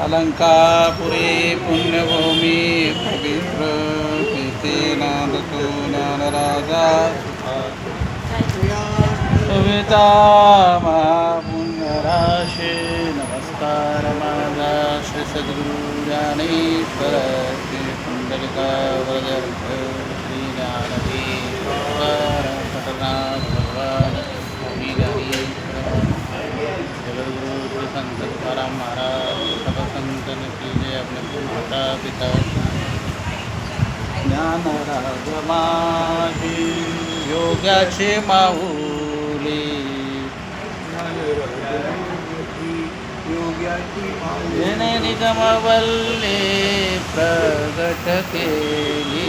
अलंकापुरी पुण्यभूमी पवित्र तेथे नांदतो ज्ञानराजा कविता महापुण्यराशे नमस्कार माझा श्री सद्गुरु ज्ञानेश्वर श्री पुंडलिका वरद श्री ज्ञानदेश्वर पटनाथ भगवान स्वामी जगद्गुरु श्री संत तुकाराम महाराज सब संतन की जय. अपने माता पिता ज्ञानराज माझी योगाचे माऊली जेणे निगमवल्ले प्रगट केली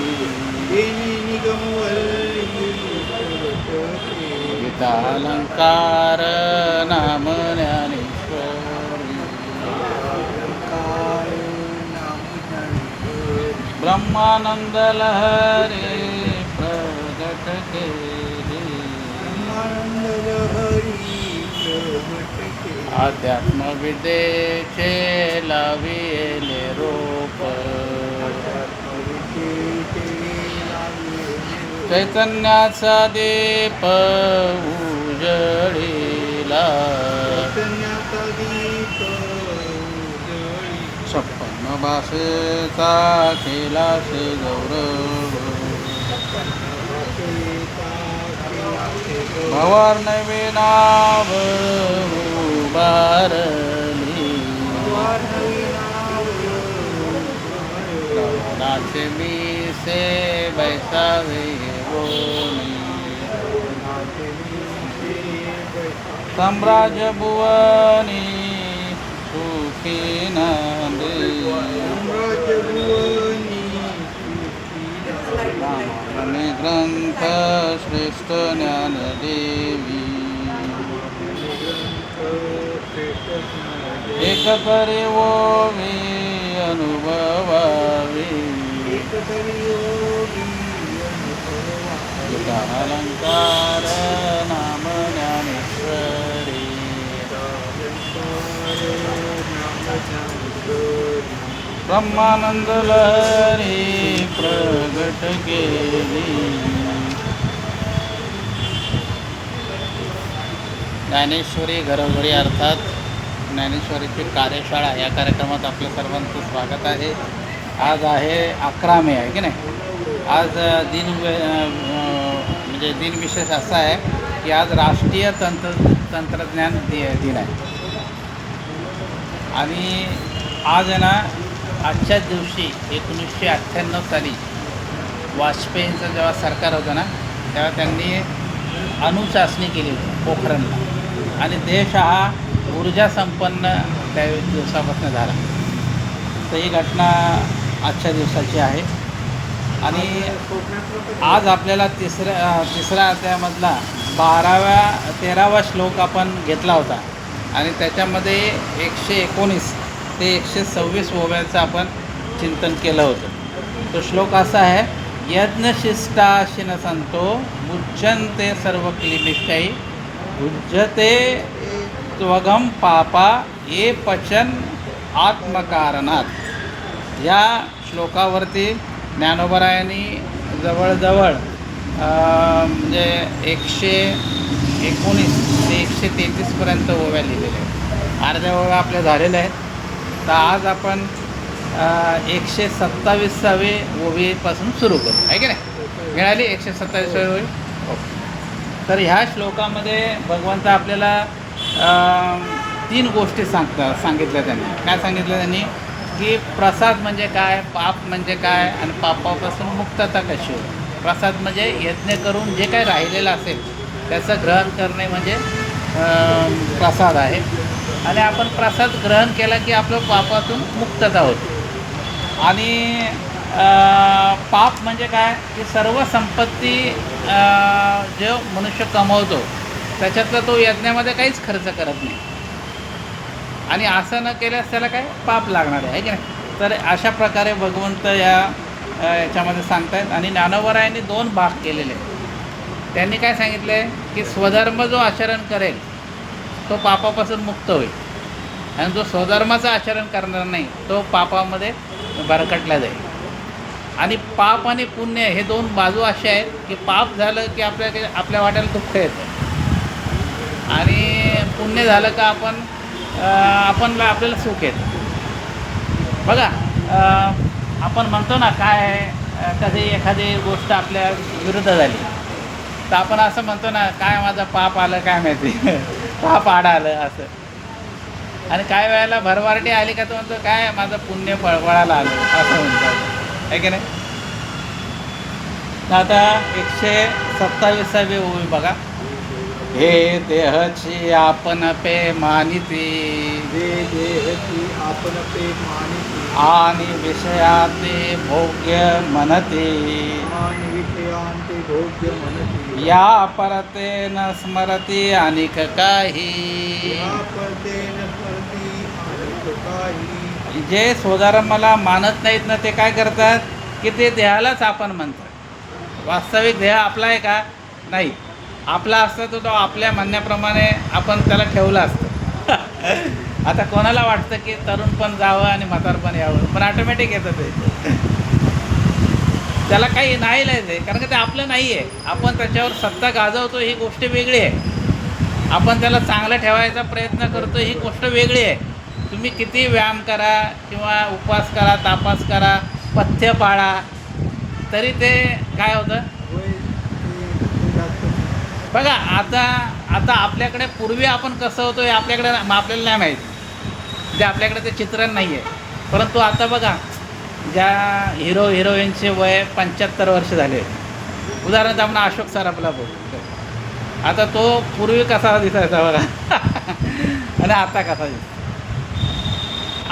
गीतालंकार नाम ज्ञानेश्वरी ब्रह्मानंद लहरी प्रगट केली अध्यात्म विद्येचे लाविले रोप चैतन्याचा दीप उजळीला छप्पन्न भाषेचा केला से गौरव भवर नवे नाव उभारली नाचे मी से बैसावे साम्राज्य भुवनी सुखी नंदी ग्रंथ श्रेष्ठ ज्ञानदेवी एक करे ओवी अनुभवावी अलंकार नाम ज्ञानेश्वरी ब्रह्मानंद लहरी प्रगट केली. ज्ञानेश्वरी घरोघरी अर्थात ज्ञानेश्वरीची कार्यशाळा या कार्यक्रमात आपल्या सर्वांचं स्वागत आहे. आज आहे 11 मे आहे की नाही. आज म्हणजे दिनविशेष असा आहे की आज राष्ट्रीय तंत्रज्ञान दिन आहे. आणि आज आहे ना आजच्याच दिवशी 1998 साली वाजपेयींचं जेव्हा सरकार होतं ना तेव्हा त्यांनी अणुचाचणी केली होती पोखरणला आणि देश हा ऊर्जा संपन्न त्या दिवसापासून झाला. तर ही घटना आजच्या दिवसाची आहे. आणि आज आपल्याला तिसरा अध्यायामधला 13वा श्लोक आपण घेतला होता आणि त्याच्यामध्ये 119 ते 126 ओव्यांचं आपण चिंतन केलं होतं. तो श्लोक असा आहे, यज्ञशिष्टाशिन संतो मुच्यन्ते सर्व क्लिमिष्टै भुज्यते त्वगम पापा ये पचन आत्मकारणात. या श्लोकावरती ज्ञानोबरायांनी जवळजवळ म्हणजे 119 ते 133पर्यंत ओव्या लिहिलेल्या आहेत. अर्ध्या ओव्या आपल्या झालेल्या आहेत. तर आज आपण 127वी ओवीपासून सुरू करू आहे की नाही. मिळाली 127वी ओवी. ओके. तर ह्या श्लोकामध्ये भगवंत आपल्याला 3 गोष्टी सांगितल्या त्यांनी. काय सांगितलं त्यांनी की प्रसाद म्हणजे काय, पाप म्हणजे काय आणि पापापासून मुक्तता कशी होईल. प्रसाद म्हणजे यज्ञ करून जे काही राहिलेलं असेल त्याचं ग्रहण करणे म्हणजे प्रसाद आहे. आणि आपण प्रसाद ग्रहण केला की आपलं पापातून मुक्तता होते. आणि पाप म्हणजे काय की सर्व संपत्ती जो मनुष्य कमवतो त्याच्यातलं तो यज्ञामध्ये काहीच खर्च करत नाही आणि असं न केल्यास त्याला काय पाप लागणार आहे की नाही. तर अशा प्रकारे भगवंत याच्यामध्ये सांगतायत. आणि ज्ञानोबरायांनी 2 भाग केलेले आहेत. त्यांनी काय सांगितलं आहे की स्वधर्म जो आचरण करेल तो पापापासून मुक्त होईल आणि जो स्वधर्माचं आचरण करणार नाही तो पापामध्ये भरकटला जाईल. आणि पाप आणि पुण्य हे दोन बाजू अशा आहेत की पाप झालं की आपल्या वाट्याला दुःख येतं आणि पुण्य झालं का आपल्याला सुख येतं. बघा आपण म्हणतो ना काय कधी एखादी गोष्ट आपल्या विरुद्ध झाली तर आपण असं म्हणतो ना काय माझं पाप आलं काय माहिती पाप आडं आलं असं. आणि काय वेळेला भरभराटी आली का तो म्हणतो काय माझं पुण्य वळाला आलं असं म्हणतो आहे की नाही. आता 127वी ओवी बघा. हे देहची आपण पे मानिती, हे देहची आपण पे मानिती, आणि विषयाते भोग्य म्हणते, आणि विषयांते भोग्य म्हणती, या परते न स्मरती अनिक काही. या परतेन स्मरती अनेक काही. जे स्वधर्माला मानत नाहीत ना ते काय करतात की ते देहालाच आपण म्हणतात. वास्तविक देह आपला आहे का नाही. आपला असतं तर तो आपल्या म्हणण्याप्रमाणे आपण त्याला ठेवलं असतं. आता कोणाला वाटतं की तरुण पण जावं आणि म्हातारपण यावं पण ऑटोमॅटिक येतं ते. त्याला काही नाही लिहायचं कारण की ते आपलं नाही आहे. आपण त्याच्यावर सत्ता गाजवतो ही गोष्ट वेगळी आहे. आपण त्याला चांगलं ठेवायचा प्रयत्न करतो ही गोष्ट वेगळी आहे. तुम्ही किती व्यायाम करा किंवा उपवास करा, तापास करा, पथ्य पाळा तरी ते काय होतं होय, ते जास्त बघा. आता आपल्याकडे पूर्वी आपण कसं होतो हे आपल्याला नाही माहिती. जे आपल्याकडे ते चित्रण नाही आहे. परंतु आता बघा ज्या हिरोईनचे वय 75 वर्ष झाले. उदाहरणार्थ आपण अशोक सराफला बोलतो. आता तो पूर्वी कसा दिसायचा बघा आणि आता कसा दिसतो.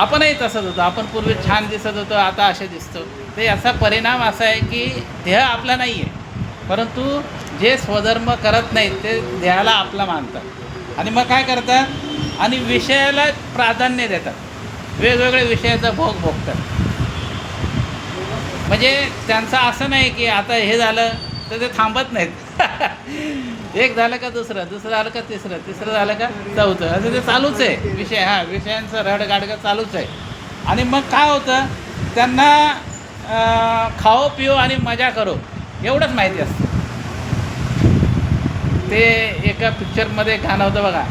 आपणही तसंच होतो. आपण पूर्वी छान दिसत होतो आता असे दिसतो. तर याचा परिणाम असा आहे की देह आपला नाही आहे परंतु जे स्वधर्म करत नाहीत ते देहाला आपला मानतात आणि मग काय करतात आणि विषयाला प्राधान्य देतात. वेगवेगळे विषयाचा भोग भोगतात. म्हणजे त्यांचं असं नाही की आता हे झालं तर ते थांबत नाहीत. एक झालं का दुसरं झालं का तिसरं झालं का चौथं असं ते चालूच आहे. विषयांचं रडगाडगं चालूच आहे. आणि मग काय होतं त्यांना खाओ पिओ आणि मजा करो एवढंच माहिती असतं. ते एका पिक्चरमध्ये गाणं होतं बघा,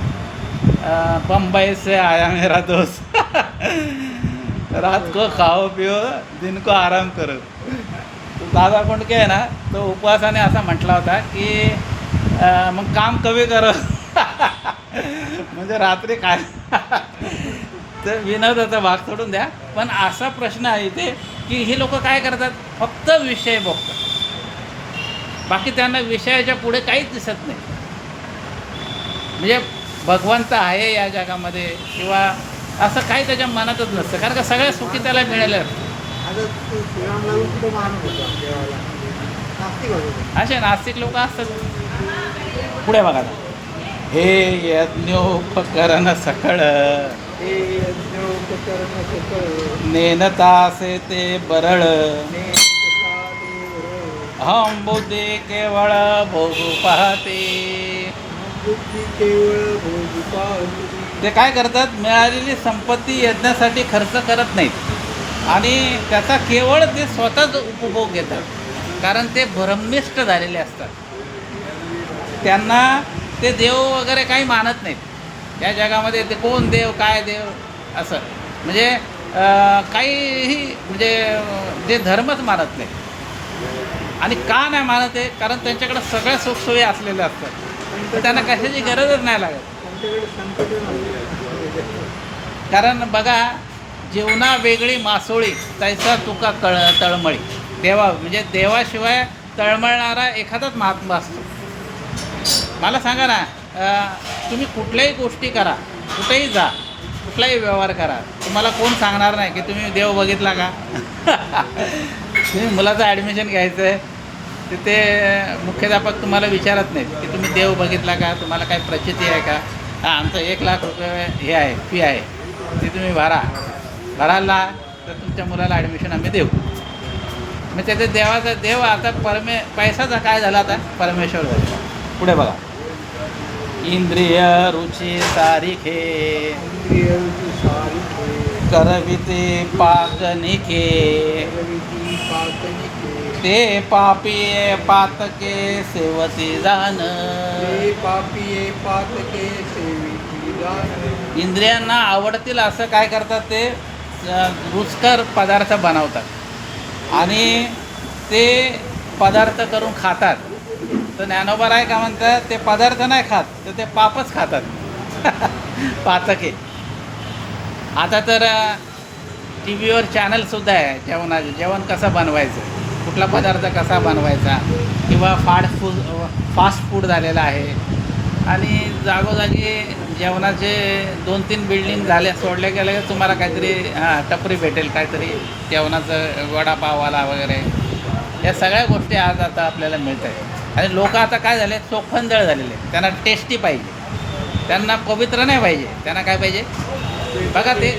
बम्बई से आया मेरा दोस्त रात को खाओ पिओ दिन को आराम करो. तो दादा कोंडके आहे ना तो उपवासाने असा म्हटला होता की मग काम कमी करो म्हणजे रात्री काय तर विनोदाचा भाग सोडून द्या. पण असा प्रश्न आहे इथे की ही लोक काय करतात फक्त विषय बघतात. बाकी त्यांना विषयाच्या पुढे काहीच दिसत नाही. म्हणजे भगवंत आहे या जगामध्ये किंवा असं काही त्याच्या मनातच नसतं कारण का सगळ्या सुखी त्याला मिळालं असतं. आता तो श्रीराम लागून कुठं मानत होता देवाला, नास्तिक होते. असे नास्तिक लोक असतात. पुढे बघा. हे यज्ञोपकरण सकळ हे यज्ञोपकरण सकळ नेनतासे ते बरळ नेनता ते वरळ. बुद्धी केवळ भोगू पाहते. बुद्धी केवळ भोगू पाहती. ते काय करतात मिळालेली संपत्ती यज्ञासाठी खर्च करत नाहीत आणि त्याचा केवळ ते स्वतःच उपभोग घेतात. कारण ते भ्रमिष्ठ झालेले असतात. त्यांना ते देव वगैरे काही मानत नाहीत. त्या जगामध्ये ते कोण देव काय देव असं म्हणजे काहीही म्हणजे जे धर्मच मानत नाही. आणि का नाही मानत आहे कारण त्यांच्याकडे सगळ्या सुखसोयी असलेल्या असतात तर त्यांना कशाची गरजच नाही लागत. त्यांच्याकडे संकट नसते. कारण बघा जीवना वेगळी मासोळी तैसा तुका तळमळी. देवा म्हणजे देवाशिवाय तळमळणारा एखादाच महात्मा असतो. मला सांगा ना तुम्ही कुठल्याही गोष्टी करा कुठेही जा कुठलाही व्यवहार करा तुम्हाला कोण सांगणार नाही की तुम्ही देव बघितला का. तुम्ही मुलाचं ॲडमिशन घ्यायचं आहे तिथे मुख्याध्यापक तुम्हाला विचारत नाहीत की तुम्ही देव बघितला का, तुम्हाला काय प्रचिती आहे का. आमचं 1 लाख रुपये हे आहे फी आहे ती तुम्ही भराला तर तुमच्या मुलाला ॲडमिशन आम्ही देऊ. मग त्याचे देवाचा देव आता पैसाचा काय झाला आता परमेश्वर झाला. पुढे बघा. इंद्रिय रुची तारीखे इंद्रियवती सारिखे करविते पाकनिके रविती पातनिके ते पापी पातके सेवती जाण. ते पापिये पातके सेविती दान. इंद्रियांना आवडतील असं काय करतात ते रुचकर पदार्थ बनवतात आणि ते पदार्थ करून खातात. तर ज्ञानोबा राय काय म्हणतात, ते पदार्थ नाही खात तर ते पापच खातात पातके. आता तर टी व्हीवर चॅनलसुद्धा आहे जेवणाचे, जेवण कसं बनवायचं, कुठला पदार्थ कसा बनवायचा, किंवा फास्ट फूड झालेलं आहे. आणि जागोजागी जेवणाचे 2-3 बिल्डिंग सोडल्या गेल्या की तुम्हाला काहीतरी टपरी भेटेल, काहीतरी जेवणाचं वडापाववाला वगैरे. या सगळ्या गोष्टी आज आता आपल्याला मिळत आहेत. आणि लोक आता काय झाले, चोखंदळ झालेले. त्यांना टेस्टी पाहिजे, त्यांना पवित्र नाही पाहिजे. त्यांना काय पाहिजे बघा, ते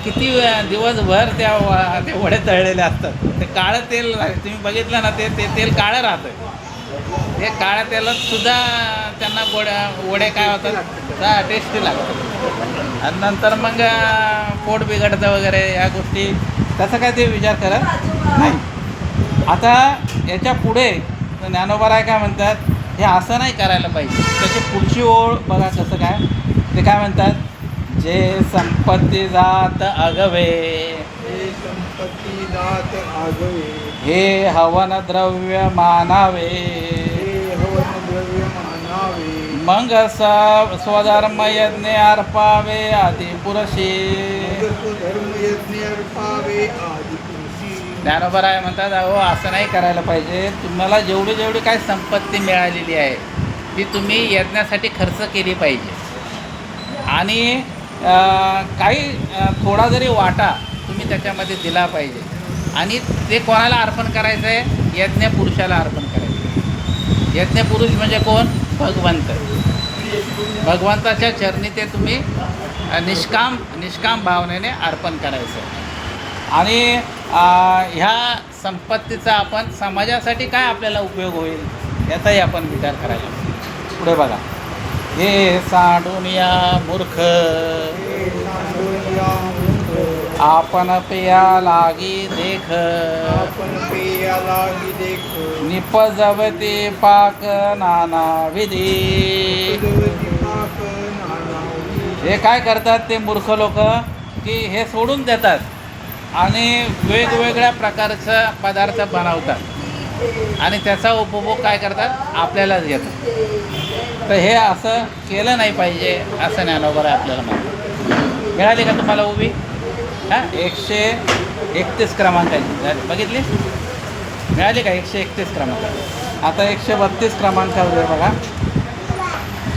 किती दिवसभर ते वडे तळलेले असतात. ते काळं तेल तुम्ही बघितलं ना, ते तेल काळं राहतं. ते काळ्या तेलात सुद्धा त्यांना वडे काय होतात, टेस्टी लागतात. आणि नंतर मग पोट बिघडतं वगैरे या गोष्टी. तसं काय ते विचार करत नाही. आता याच्या पुढे ज्ञानोबा राय काय म्हणतात, हे असं नाही करायला पाहिजे. त्याची पुढची ओळ बघा कसं काय. ते काय म्हणतात, जे संपत्ती जात अगवे हे संपत्ती दात आगवे हे हवन द्रव्य मानावे. हे हवन द्रव्य मानावे. मग स्वधर्म यज्ञ अर्पावे आदिपुरुषी. धर्म यज्ञ अर्पावे आदिपुरुषी. ज्ञानोबा राय म्हणतात, अहो असं नाही करायला पाहिजे. तुम्हाला जेवढी काय संपत्ती मिळालेली आहे ती तुम्ही यज्ञासाठी खर्च केली पाहिजे. आणि काही थोडा जरी वाटा तुम्ही त्याच्यामध्ये दिला पाहिजे. आणि ते कोणाला अर्पण करायचं आहे, यज्ञ पुरुषाला अर्पण करायचं. यज्ञ पुरुष म्हणजे कोण, भगवंत. भगवंताच्या चरणी ते तुम्ही निष्काम भावनेने अर्पण करायचं. आणि ह्या संपत्तीचा आपण समाजासाठी काय आपल्याला उपयोग होईल याचाही आपण विचार करायला. पुढे बघा, हे सांडून या मूर्ख हे सांडून या मूर्ख. आपण पेया लागी देख आपण पेया लागी देख. निपजवते पाक नाना विधी. भगवती पाक नानावी. हे काय करतात ते मूर्ख लोक, की हे सोडून देतात आणि वेगवेगळ्या प्रकारचा पदार्थ बनवतात आणि त्याचा उपभोग काय करतात, आपल्यालाच घेतात. तर हे असं केलं नाही पाहिजे असं ज्ञानोबा राय आपल्याला म्हणतात. मिळाली का तुम्हाला उभी? 131 क्रमांकाची बघितली, मिळाली का 131 क्रमांक. आता 132 क्रमांकावर बघा,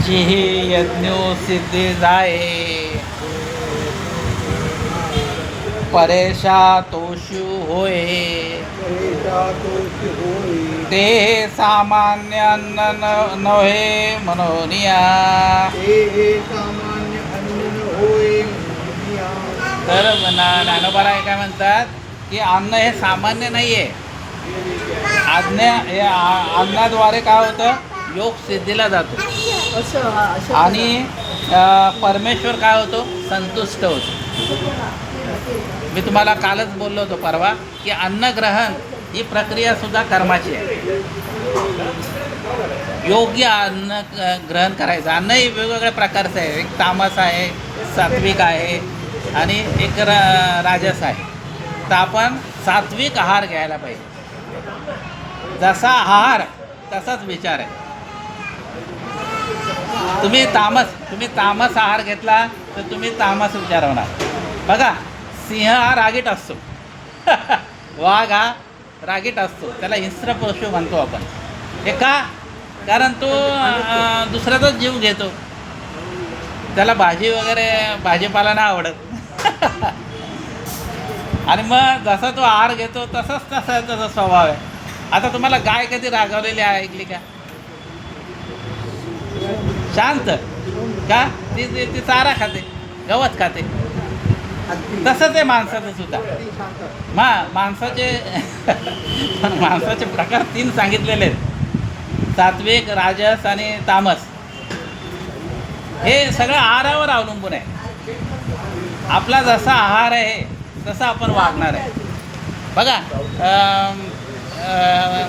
जिही यज्ञो सिद्धी जाये परेशा तोषु होय. परेशा तोषी होय. ते सामान्य अन्न नव्हे मनोनिया. हे सामान्य अन्न होय म्हणूनिया. तर ज्ञानोबा राय काय म्हणतात, की अन्न हे सामान्य नाही आहे. अन्नाद्वारे काय होतं, योग सिद्धीला जातो आणि परमेश्वर काय होतो, संतुष्ट होतो. मी तुम्हाला कालच बोललो होतो परवा, की अन्नग्रहण ही प्रक्रियासुद्धा कर्माची आहे. योग्य अन्न ग्रहण करायचं. अन्नही वेगवेगळ्या प्रकारचं आहे. एक तामस आहे, सात्विक आहे आणि एक राजस आहे. तर आपण सात्विक आहार घ्यायला पाहिजे. जसा आहार तसाच विचार आहे. तुम्ही तामस आहार घेतला तर तुम्ही तामस विचार होणार. बघा, सिंह हा रागीट असतो वाघ हा रागीट असतो. त्याला हिंस्र पशु म्हणतो आपण. हे का? कारण तो दुसऱ्याचाच जीव घेतो. त्याला भाजीपाला नाही आवडत आणि मग जसा तो आहार घेतो तसाच त्याचा स्वभाव आहे. आता तुम्हाला गाय कधी रागावलेली आहे ऐकली का? शांत का? ती चारा खाते, गवत खाते. तसंच आहे माणसाचं सुद्धा. माणसाचे प्रकार 3 सांगितलेले आहेत, सात्विक, राजस आणि तामस. हे सगळं आहारावर अवलंबून आहे. आपला जसा आहार आहे तसा आपण वागणार आहे. बघा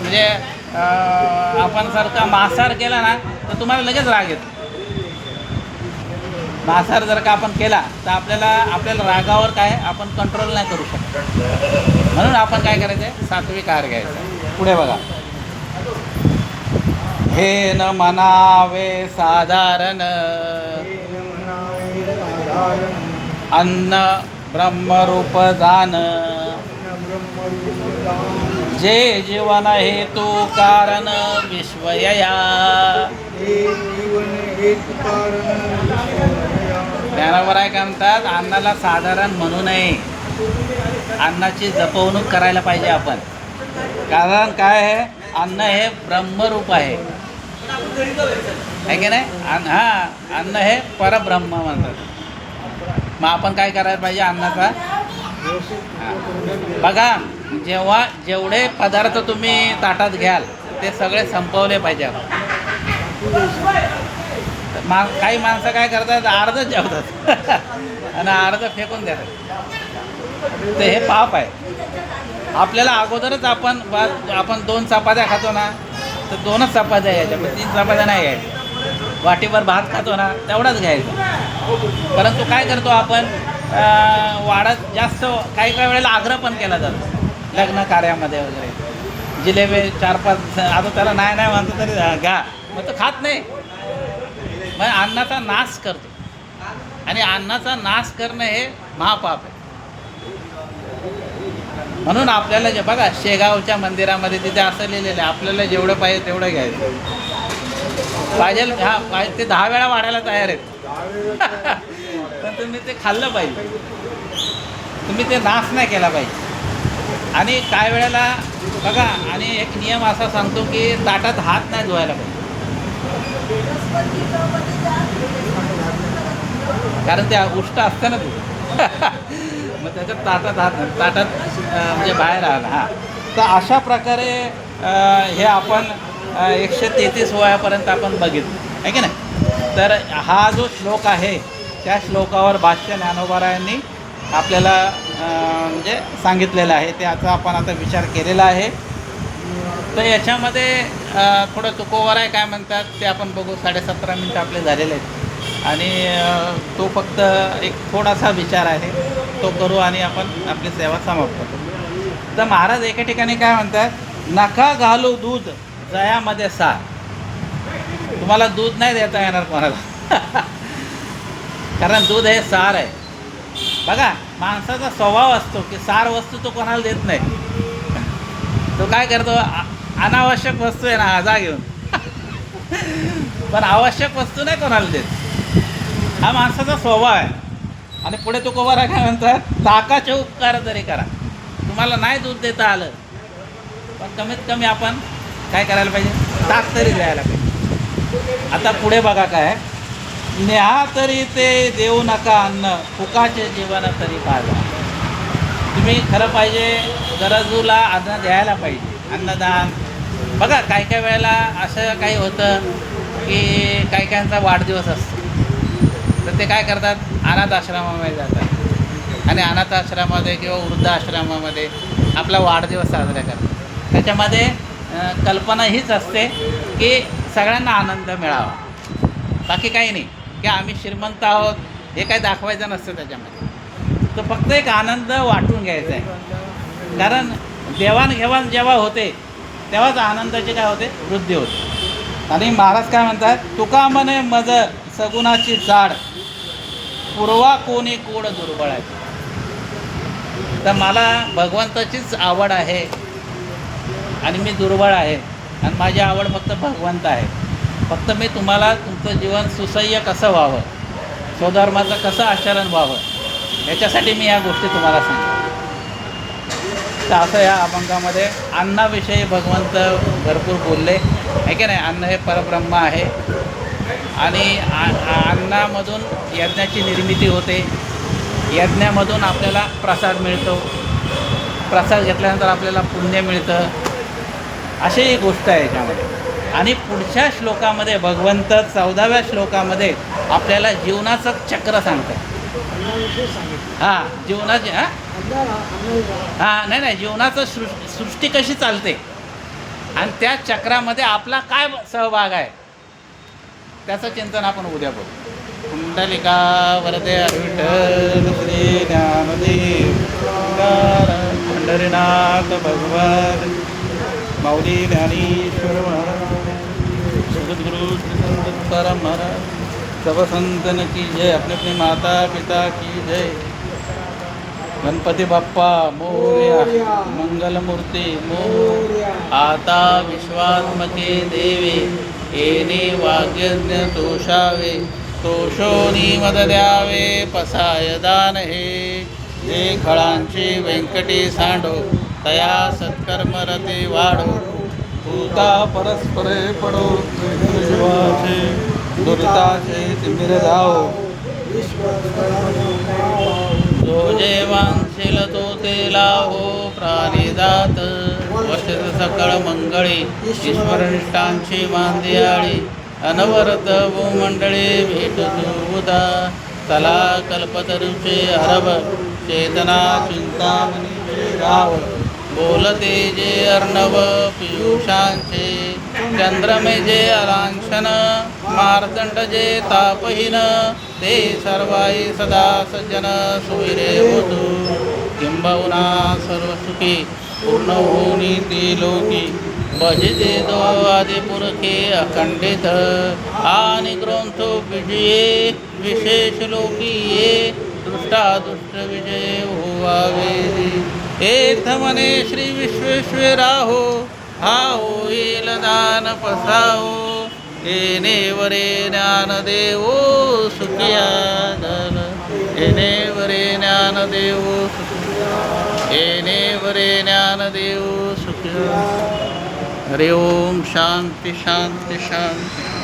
म्हणजे आपण जर का मांसाहार केला ना तर तुम्हाला लगेच राग येतो. मांसाहार जर का आपण केला तर आपल्याला रागावर काय आपण कंट्रोल नाही करू शकत. म्हणून आपण काय करायचं आहे, सात्विक आहार घ्यायचा. पुढे बघा, हे न म्हणावे साधारण अन्न ब्रह्मरूप जान, जे जीवन हेतू कारण विश्वया. ज्ञानावर आहे का म्हणतात, अन्नाला साधारण म्हणू नये, अन्नाची जपवणूक करायला पाहिजे आपण. कारण काय आहे, अन्न हे ब्रह्मरूप आहे की नाही. अन्न हे परब्रह्म म्हणतात. मग आपण काय करायला पाहिजे अन्नाचा. बघा, जेवढे पदार्थ तुम्ही ताटात घ्याल ते सगळे संपवले पाहिजे. काही माणसं काय करतात, अर्धच जेवतात आणि अर्ध फेकून देतात. तर हे पाप आहे. आपल्याला अगोदरच आपण 2 चपात्या खातो ना तर 2च चपात्या घ्यायच्या, 3 चपात्या नाही घ्यायच्या. वाटीभर भात खातो ना तेवढाच घ्यायचा. परंतु काय करतो आपण, वाढत जास्त काही वेळेला आग्रह पण केला जातो लग्न कार्यामध्ये वगैरे. जिलेबी 4-5 आता त्याला नाही म्हणतो तरी घ्या, मग तो खात नाही. मग अन्नाचा नाश करतो आणि अन्नाचा नाश करणं हे महापाप आहे. म्हणून आपल्याला जे बघा, शेगावच्या मंदिरामध्ये तिथे असं लिहिलेलं आहे, आपल्याला जेवढं पाहिजे तेवढं घ्यायचं. पाहिजे ते 10 वेळा वाढायला तयार आहेत पण तुम्ही ते खाल्लं पाहिजे, तुम्ही ते नाश नाही केला पाहिजे. आणि काय वेळेला बघा, आणि एक नियम असा सांगतो की ताटात हात नाही धुवायला पाहिजे. कारण ते उष्ट असतं ना मग त्याच्यात ताटात म्हणजे बाहेर आला. हां, तर अशा प्रकारे हे आपण 133 वयापर्यंत आपण बघितलं आहे की नाही. तर हा जो श्लोक आहे त्या श्लोकावर भाष्य ज्ञानोबारायांनी आपल्याला म्हणजे सांगितलेलं आहे. त्याचा आपण आता विचार केलेला आहे. तर याच्यामध्ये थोडं तुकोवर आहे काय म्हणतात ते आपण बघू. 17.5 मिनटं आपले झालेले आहेत आणि तो फक्त एक थोडासा विचार आहे तो करू आणि आपण आपली सेवा समाप्त करू. तर महाराज एका ठिकाणी काय म्हणतात, नका घालू दूध जयामध्ये सार. तुम्हाला दूध नाही देता येणार कोणाला कारण दूध हे सार आहे. बघा, माणसाचा स्वभाव असतो की सार वस्तू तो कोणाला देत नाही. तो काय करतो, अनावश्यक वस्तू आहे ना जा घेऊन पण आवश्यक वस्तू नाही कोणाला देत. हा माणसाचा स्वभाव आहे. आणि पुढे तो कोबारा काय म्हणतात, ताकाचे उपकार तरी करा. तुम्हाला नाही दूध देता आलं पण कमीत कमी आपण काय करायला पाहिजे, ताक तरी द्यायला पाहिजे. आता पुढे बघा काय, नेहा तरी ते देऊ नका अन्न, फुकाचे जीवन तरी पाजा. तुम्ही खरं पाहिजे गरजूला अन्न द्यायला पाहिजे, अन्नदान. बघा काही वेळेला असं काही होतं की काहींचा वाढदिवस असतो तर ते काय करतात, अनाथ आश्रमामध्ये जातात आणि अनाथ आश्रमामध्ये किंवा वृद्धाश्रमामध्ये आपला वाढदिवस साजरा करतात. त्याच्यामध्ये कल्पना हीच असते की सगळ्यांना आनंद मिळावा, बाकी काही नाही की आम्ही श्रीमंत आहोत हे काही दाखवायचं नसतं त्याच्यामध्ये. तर फक्त एक आनंद वाटून घ्यायचा आहे. कारण देवाणघेवाण जेव्हा होते तेव्हाच आनंदाची काय होते, वृद्धी होते. आणि महाराज काय म्हणतात, तुका म्हणे मज सगुणाची जाड, पूर्वा कोणी कोड दुर्बळ आहे. तर मला भगवंताचीच आवड आहे आणि मी दुर्बळ आहे आणि माझी आवड फक्त भगवंत आहे. फक्त मी तुम्हाला तुमचं जीवन सुसह्य कसं व्हावं, स्वधर्माचं कसं आचरण व्हावं याच्यासाठी मी या गोष्टी तुम्हाला सांगतो. तर असं या अभंगामध्ये अन्नाविषयी भगवंत भरपूर बोलले आहे की नाही. अन्न हे परब्रह्म आहे आणि अन्नामधून यज्ञाची निर्मिती होते. यज्ञामधून आपल्याला प्रसाद मिळतो, प्रसाद घेतल्यानंतर आपल्याला पुण्य मिळतं. अशी ही गोष्ट आहे याच्यामध्ये. आणि पुढच्या श्लोकामध्ये भगवंत 14व्या श्लोकामध्ये आपल्याला जीवनाचं चक्र सांगतात. हां जीवनाची हां आपल्याला आम्हाला हां नाही जीवनाचं सृष्टी कशी चालते आणि त्या चक्रामध्ये आपला काय सहभाग आहे त्याचं चिंतन आपण उद्या बघू. कुंडलिका वरदे विठ्ठल श्री ज्ञानदेव तुकाराम पंढरीनाथ भगवान माऊली ज्ञानेश्वर महाराज सद्गुरु श्री संत तुकाराम महाराज सब संतन की जय. अपने अपने माता पिता की जय. गणपती बाप्पा मोरया मंगलमूर्ती मोरया. आता विश्वात्मके देवे येणे वाग्यज्ञ तोषावे तोषोनी मद द्यावे पसाय दान हे जे खळांची व्यंकटी सांडो तया सत्कर्म रते वाढो भूता परस्परे पडो जीवाचे दुरिताचे तिमिर जाओ जो जे वांछेल तो ते लाहो प्राणिदात वशिर सकळ मंगळी ईश्वरनिष्ठांची मांदियाळी अनवरत भूमंडळी भेटुदा चला कल्पतरुचे हरब चेतना चिंतामणीचे गाव बोलते जे अर्णव पियुषांचे चंद्रमे जे अलांछन मार्तंड जे तापहीन ते सर्वाई सदा सज्जन सुविरे होतो किंबहुना सर्वसुखी पूर्ण होनी ते लोकी भजते दो आदिपुरखे अखंडित आणि ग्रंथो विजये विशेष लोकीये दृष्टादुष्ट विजय होवावे एक म्हणे श्री विश्वेश्वराहो हा होईल दान पसाहो येणे वरे ज्ञान देवो सुखिया धन येणे वरे ज्ञान देवो येणे वरे ज्ञान देवो सुखिया. हरि ओम शांती शांती शांती.